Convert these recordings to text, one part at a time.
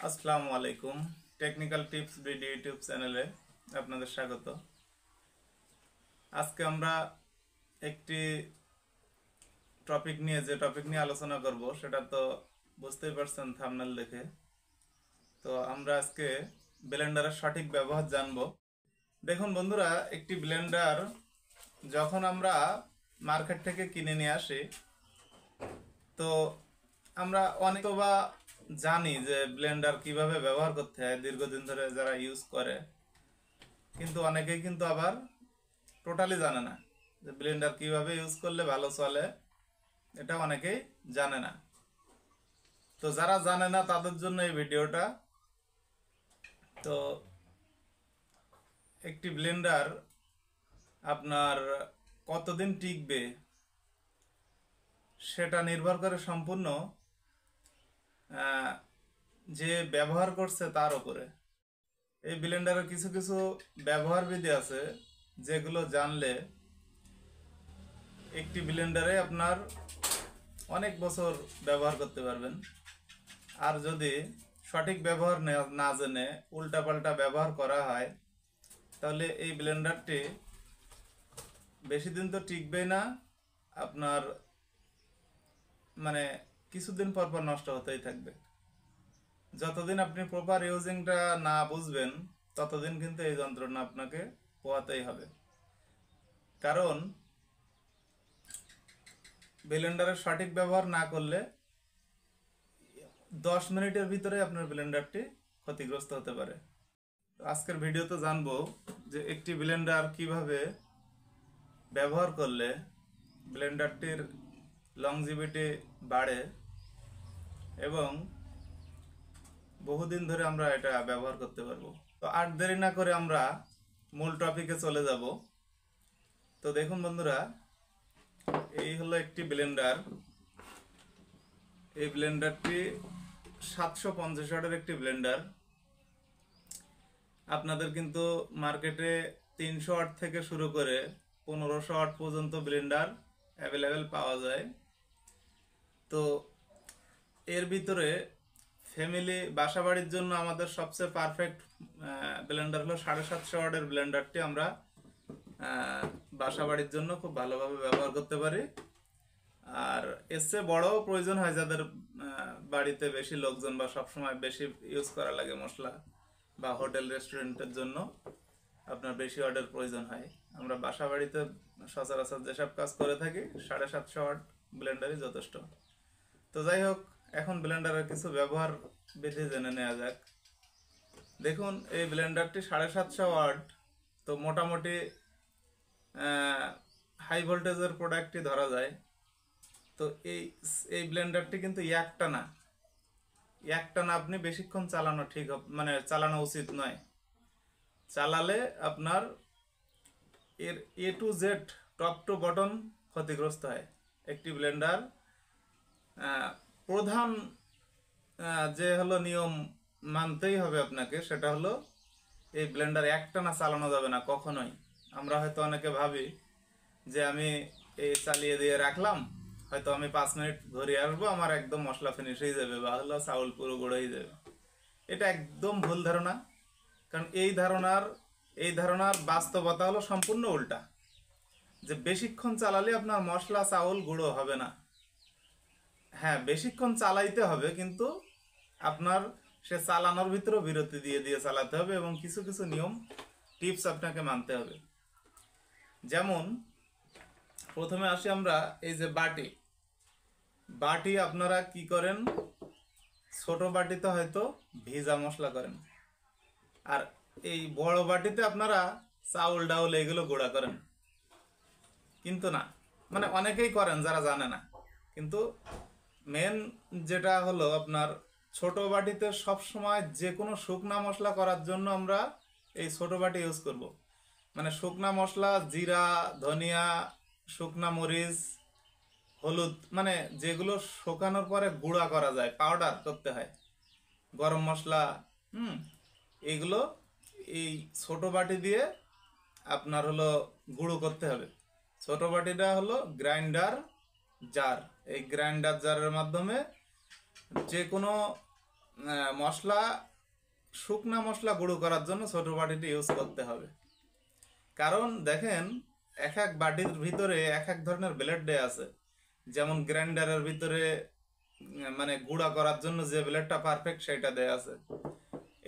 আসসালামু আলাইকুম। Technical tips video YouTube চ্যানেলে আপনাদের স্বাগত। আজকে আমরা একটি টপিক নিয়ে আলোচনা করব, সেটা তো বুঝতেই পারছেন থাম্বনেল দেখে। তো আমরা আজকে ব্লেন্ডারের সঠিক ব্যবহার জানব। দেখুন বন্ধুরা, একটি ব্লেন্ডার যখন আমরা মার্কেট থেকে কিনে নিয়ে আসি, তো আমরা অনেকবা জানি যে ব্লেন্ডার কিভাবে ব্যবহার করতে হয়, দীর্ঘদিন ধরে যারা ইউজ করে। কিন্তু অনেকেই কিন্তু আবার টোটালি জানে না যে ব্লেন্ডার কিভাবে ইউজ করলে ভালো চলে, এটা অনেকেই জানে না। তো যারা জানে না তাদের জন্য এই ভিডিওটা। তো একটি ব্লেন্ডার আপনার কতদিন টিকবে সেটা নির্ভর করে সম্পূর্ণ যে ব্যবহার করছে তার উপরে। এই ব্লেন্ডারের কিছু কিছু ব্যবহার বিধি আছে যেগুলো জানলে একটি ব্লেন্ডারে আপনার অনেক বছর ব্যবহার করতে পারবেন। আর যদি সঠিক ব্যবহার না জেনে উল্টাপাল্টা ব্যবহার করা হয়, তাহলে এই ব্লেন্ডারটি বেশি দিন তো টিকবেই না, আপনার মানে কিছুদিন পর পর নষ্ট হতেই থাকবে। যতদিন আপনি প্রপার ইউজিংটা না বুঝবেন ততদিন কিন্তু এই যন্ত্রণা আপনাকে পোহাতেই হবে। কারণ ব্লেন্ডারের সঠিক ব্যবহার না করলে 10 মিনিটের ভিতরে আপনার ব্লেন্ডারটি ক্ষতিগ্রস্ত হতে পারে। আজকের ভিডিওতে জানবো যে একটি ব্লেন্ডার কিভাবে ব্যবহার করলে ব্লেন্ডারটির লংজিভিটি বাড়ে এবং বহুদিন ধরে আমরা এটা ব্যবহার করতে পারবো। তো আর দেরি না করে আমরা মূল টপিকে চলে যাব। তো দেখুন বন্ধুরা, এই হলো একটি ব্লেন্ডার। এই ব্লেন্ডারটি 750 ওয়াটের একটি ব্লেন্ডার। আপনাদের কিন্তু মার্কেটে 300 ওয়াট থেকে শুরু করে 1500 ওয়াট পর্যন্ত ব্লেন্ডার অ্যাভেলেবেল পাওয়া যায়। তো এর ভিতরে ফ্যামিলি বাসাবাড়ির জন্য আমাদের সবচেয়ে পারফেক্ট ব্লেন্ডার হলো 750 ওয়াটের ব্লেন্ডারটি আমরা বাসাবাড়ির জন্য খুব ভালোভাবে ব্যবহার করতে পারি। আর এর চেয়ে বড়ও প্রয়োজন হয় যাদের বাড়িতে বেশি লোকজন বা সবসময় বেশি ইউজ করা লাগে মশলা, বা হোটেল রেস্টুরেন্টের জন্য আপনার বেশি ওয়াটের প্রয়োজন হয়। আমরা বাসা বাড়িতে সচরাচর যেসব কাজ করে থাকি 750 ওয়াট ব্লেন্ডারই যথেষ্ট। তো যাই হোক, এখন ব্লেন্ডারের কিছু ব্যবহার বিধি জেনে নেওয়া যাক। দেখুন, এই ব্লেন্ডারটি 750 ওয়াট, তো মোটামুটি হাই ভোল্টেজের প্রোডাক্টই ধরা যায়। তো এই ব্লেন্ডারটি কিন্তু একটানা আপনি বেশিক্ষণ চালানো ঠিক মানে চালানো উচিত নয়। চালালে আপনার এর A to Z top to bottom ক্ষতিগ্রস্ত হয়। একটি ব্লেন্ডার প্রধান যে হলো নিয়ম মানতেই হবে আপনাকে, সেটা হলো এই ব্লেন্ডার একটানা চালানো যাবে না কখনোই। আমরা হয়তো অনেকে ভাবি যে আমি এই চালিয়ে দিয়ে রাখলাম, হয়তো আমি 5 মিনিট ধরে আসবো, আমার একদম মশলা ফিনিশ হয়ে যাবে বা হলো চাউল পুরো গুঁড়ো হয়ে যাবে। এটা একদম ভুল ধারণা। কারণ এই ধারণার বাস্তবতা হলো সম্পূর্ণ উল্টা, যে বেশিক্ষণ চালালে আপনার মশলা চাউল গুঁড়ো হবে না। হ্যাঁ, বেশিক্ষণ চালাইতে হবে, কিন্তু আপনার সে চালানোর ভিতরেও বিরতি দিয়ে দিয়ে চালাতে হবে এবং কিছু কিছু নিয়ম টিপস আপনাকে মানতে হবে। যেমন প্রথমে আসি আমরা, এই যে বাটি আপনারা কি করেন, ছোট বাটিতে হয়তো ভিজা মশলা করেন, আর এই বড় বাটিতে আপনারা চাউল ডাউল এগুলো গুঁড়া করেন। কিন্তু না, মানে অনেকেই করেন যারা জানে না। কিন্তু মেন যেটা হলো, আপনার ছোট বাটিতে সব সময় যে কোনো শুকনা মশলা করার জন্য আমরা এই ছোট বাটি ইউজ করব। মানে শুকনা মশলা, জিরা, ধনিয়া, শুকনা মরিচ, হলুদ, মানে যেগুলো শুকানোর পরে গুঁড়া করা যায়, পাউডার করতে হয়, গরম মশলা, এইগুলো এই ছোট বাটি দিয়ে আপনার হলো গুঁড়ো করতে হবে। ছোট বাটিটা হলো গ্রাইন্ডার জার। এই গ্রাইন্ডার জারের মাধ্যমে যে কোনো মশলা শুকনা মশলা গুঁড়ো করার জন্য ছোট বাটিটি ইউজ করতে হবে। কারণ দেখেন এক এক বাটির ভিতরে এক এক ধরনের ব্লেড দেয়া আছে। যেমন গ্রাইন্ডারের ভিতরে মানে গুঁড়া করার জন্য যে ব্লেডটা পারফেক্ট সেটা দেয়া আছে।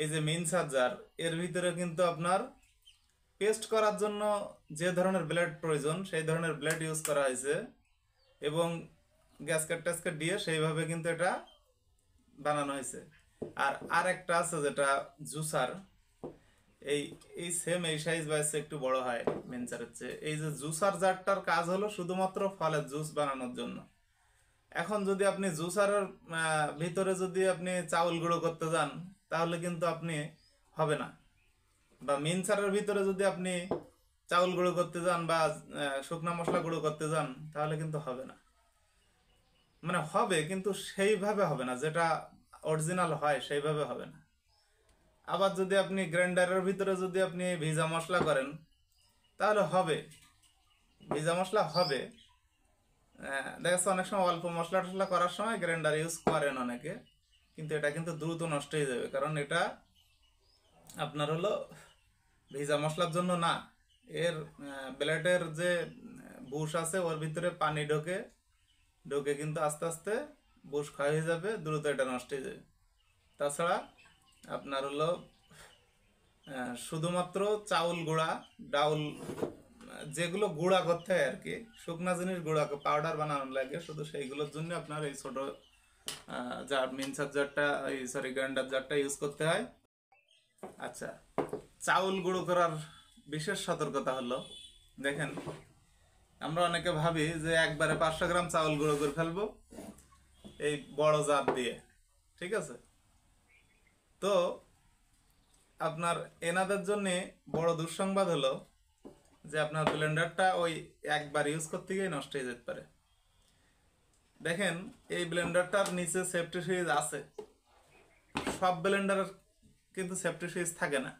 এই যে মিক্সার জার এর ভিতরে কিন্তু আপনার পেস্ট করার জন্য যে ধরনের ব্লেড প্রয়োজন সেই ধরনের ব্লেড ইউজ করা হয়েছে, এবং গ্যাসকেট ট্যাসকেট দিয়ে সেইভাবে কিন্তু এটা বানানো হয়েছে। আর একটা আছে যেটা জুসার, এই এই সেম এই সাইজ বা একটু বড় হয় মিক্সারের চেয়ে। এই যে জুসার জারটার কাজ হলো শুধুমাত্র ফলের জুস বানানোর জন্য। এখন যদি আপনি জুসারের ভিতরে যদি আপনি চাউল গুঁড়ো করতে যান তাহলে কিন্তু আপনি হবে না, বা মিক্সারের ভিতরে যদি আপনি চাউল গুঁড়ো করতে যান বা শুকনা মশলা গুঁড়ো করতে যান তাহলে কিন্তু হবে না। মানে হবে কিন্তু সেইভাবে হবে না, যেটা অরিজিনাল হয় সেইভাবে হবে না। আবার যদি আপনি গ্রাইন্ডারের ভিতরে যদি আপনি ভিজা মশলা করেন তাহলে হবে, ভিজা মশলা হবে। দেখা যাচ্ছে অনেক সময় অল্প মশলা টশলা করার সময় গ্রাইন্ডার ইউজ করেন অনেকে, কিন্তু এটা কিন্তু দ্রুত নষ্ট হয়ে যাবে, কারণ এটা আপনার হলো ভিজা মশলার জন্য না। এর ব্লেডের যে বুশ আছে ওর ভিতরে পানি ঢোকে ঢোকে কিন্তু আস্তে আস্তে বুশ ক্ষয় হয়ে যাবে, দ্রুত এটা নষ্ট হয়ে যাবে। তাছাড়া আপনার হলো শুধুমাত্র চাউল গুঁড়া ডাউল যেগুলো গুঁড়া করতে হয় আর কি, শুকনা জিনিস গুঁড়া পাউডার বানানো লাগে শুধু সেইগুলোর জন্য আপনার এই ছোট জার মিক্সার জারটা সরি গ্রাইন্ডার জারটা ইউজ করতে হয়। আচ্ছা, চাউল গুঁড়ো করার বিশেষ সতর্কতা হলো, দেখেন আমরা অনেকে ভাবি যে একবারে 500 গ্রাম চাউল গুঁড়ো করে ফেলবো এই বড় জার দিয়ে, ঠিক আছে। তো আপনার এনাদের জন্য বড় দুঃসংবাদ হলো যে আপনার ব্লেন্ডারটা ওই একবার ইউজ করতে গিয়ে নষ্ট হয়ে যেতে পারে। দেখেন এই ব্লেন্ডারটার নিচে সেফটি সুইচ আছে, সব ব্লেন্ডারের কিন্তু সেফটি সুইচ থাকে না।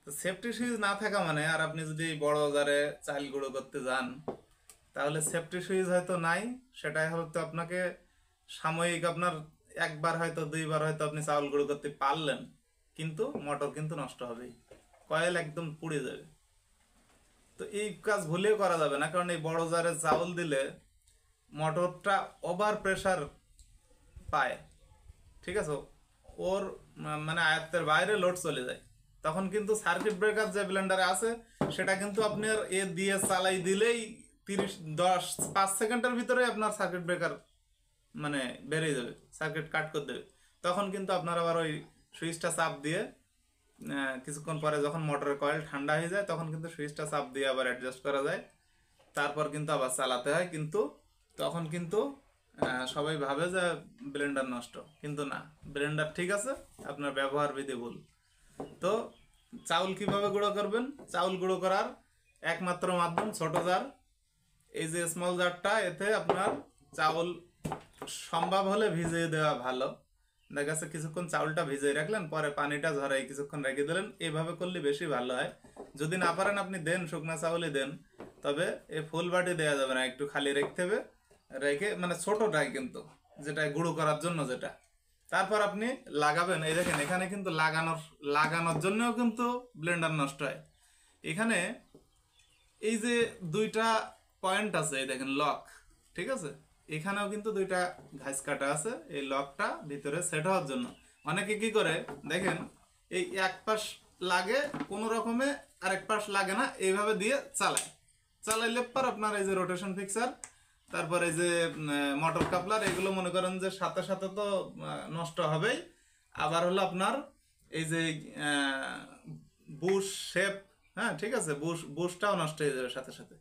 তো সেফটি সুইচ না থাকা মানে, আর আপনি যদি বড় জারে চাল গুঁড়ো করতে যান তাহলে সেফটি সুইচ হয়তো নাই, সেটাই হয়তো আপনাকে সাময়িক আপনার একবার হয়তো দুইবার হয়তো আপনি চাউল গুঁড়ো করতে পারলেন, কিন্তু মোটর কিন্তু নষ্ট হবেই, কয়েল একদম পুড়ে যাবে। তো এই কাজ ভুলেও করা যাবে না, কারণ এই বড় জারে চাউল দিলে মোটরটা ওভার প্রেসার পায়, ঠিক আছে, ওর মানে আয়ত্তের বাইরে লোড চলে যায়। তখন কিন্তু সার্কিট ব্রেকার যে ব্লেন্ডারে আছে সেটা কিন্তু আপনার এ দিয়ে চালাই দিলেই 5 সেকেন্ডের ভিতরে আপনার সার্কিট ব্রেকার মানে বেরিয়ে যাবে, সার্কিট কাট করে দেবে। তখন কিন্তু আপনার আবার ওই সুইচটা চাপ দিয়ে কিছুক্ষণ পরে যখন মোটরের কয়েল ঠান্ডা হয়ে যায় তখন কিন্তু সুইচটা চাপ দিয়ে আবার অ্যাডজাস্ট করা যায়, তারপর কিন্তু আবার চালাতে হয়। কিন্তু তখন কিন্তু সবাই ভাবে যে ব্লেন্ডার নষ্ট, কিন্তু না, ব্লেন্ডার ঠিক আছে, আপনার ব্যবহার বিধি ভুল। তো চাউল কিভাবে গুঁড়ো করবেন? চাউল গুঁড়ো করার একমাত্র মাধ্যম ছোট জার, এই যে স্মল জারটা, এতে আপনার চাউল সম্ভব হলে ভিজিয়ে দেওয়া ভালো। দেখা যাচ্ছে কিছুক্ষণ চাউলটা ভিজিয়ে রাখলেন, পরে পানিটা ঝরাই কিছুক্ষণ রেখে দিলেন, এইভাবে করলে বেশি ভালো হয়। যদি না পারেন আপনি দেন শুকনা চাউলই দেন, তবে এই ফুল বাটি দেওয়া যাবে না, একটু খালি রাখতে হবে, রেখে মানে ছোটটাই কিন্তু যেটা গুঁড়ো করার জন্য যেটা, তারপর আপনি লাগাবেন। এই দেখেন এখানে কিন্তু লাগানোর জন্যও কিন্তু ব্লেন্ডার নষ্ট হয়। এখানে এই যে দুইটা পয়েন্ট আছে, এই দেখেন লক, ঠিক আছে, এখানেও কিন্তু দুইটা ঘাস কাটা আছে এই লকটা ভিতরে সেট হওয়ার জন্য। অনেকে কি করে দেখেন এই এক পাশ লাগে কোনো রকমে আর এক পাশ লাগে না, এইভাবে দিয়ে চালাইলে পর আপনার এই যে রোটেশন ফিক্সার, তারপর এই যে মোটর কাপলার, এগুলো মনে করেন যে সাথে সাথে তো নষ্ট হবেই, আবার হলো আপনার এই যে বুশ শেপ, হ্যাঁ ঠিক আছে, বুশটাও নষ্ট হয়ে যাবে সাথে সাথে।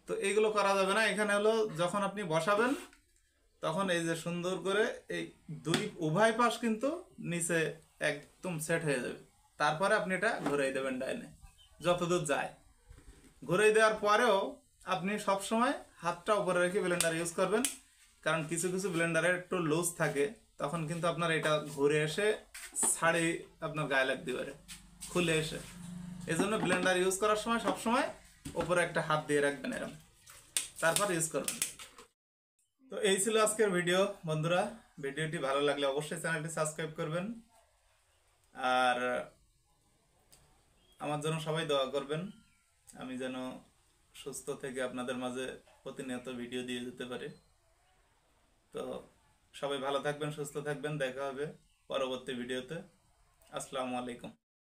তো এইগুলো করা যাবে না। এখানে হলো যখন আপনি বসাবেন তখন এই যে সুন্দর করে এই উভয় পাশ কিন্তু নিচে একদম সেট হয়ে যাবে, তারপরে আপনি এটা ঘুরিয়ে দেবেন ডাইনে যতদূর যায়। ঘুরিয়ে দেওয়ার পরেও আপনি সবসময় হাতটা উপরে রেখে ব্লেন্ডার ইউজ করবেন, কারণ কিছু কিছু ব্লেন্ডারে একটু লুজ থাকে, তখন কিন্তু আপনার এটা ঘুরে এসে ছাড়ি আপনার গায়ে লাগতে পারে খুলে এসে। এই জন্য ব্লেন্ডার ইউজ করার সময় সবসময় উপরে একটা হাত দিয়ে রাখবেন এরকম, তারপর ইউজ করবেন। তো এই ছিল আজকের ভিডিও বন্ধুরা। ভিডিওটি ভালো লাগলে অবশ্যই চ্যানেলটি সাবস্ক্রাইব করবেন, আর আমার জন্য সবাই দোয়া করবেন, আমি যেন সুস্থ থেকে আপনাদের মাঝে প্রতিনিয়ত ভিডিও দিয়ে যেতে পারি। তো সবাই ভালো থাকবেন, সুস্থ থাকবেন, দেখা হবে পরবর্তী ভিডিওতে। আসসালামু আলাইকুম।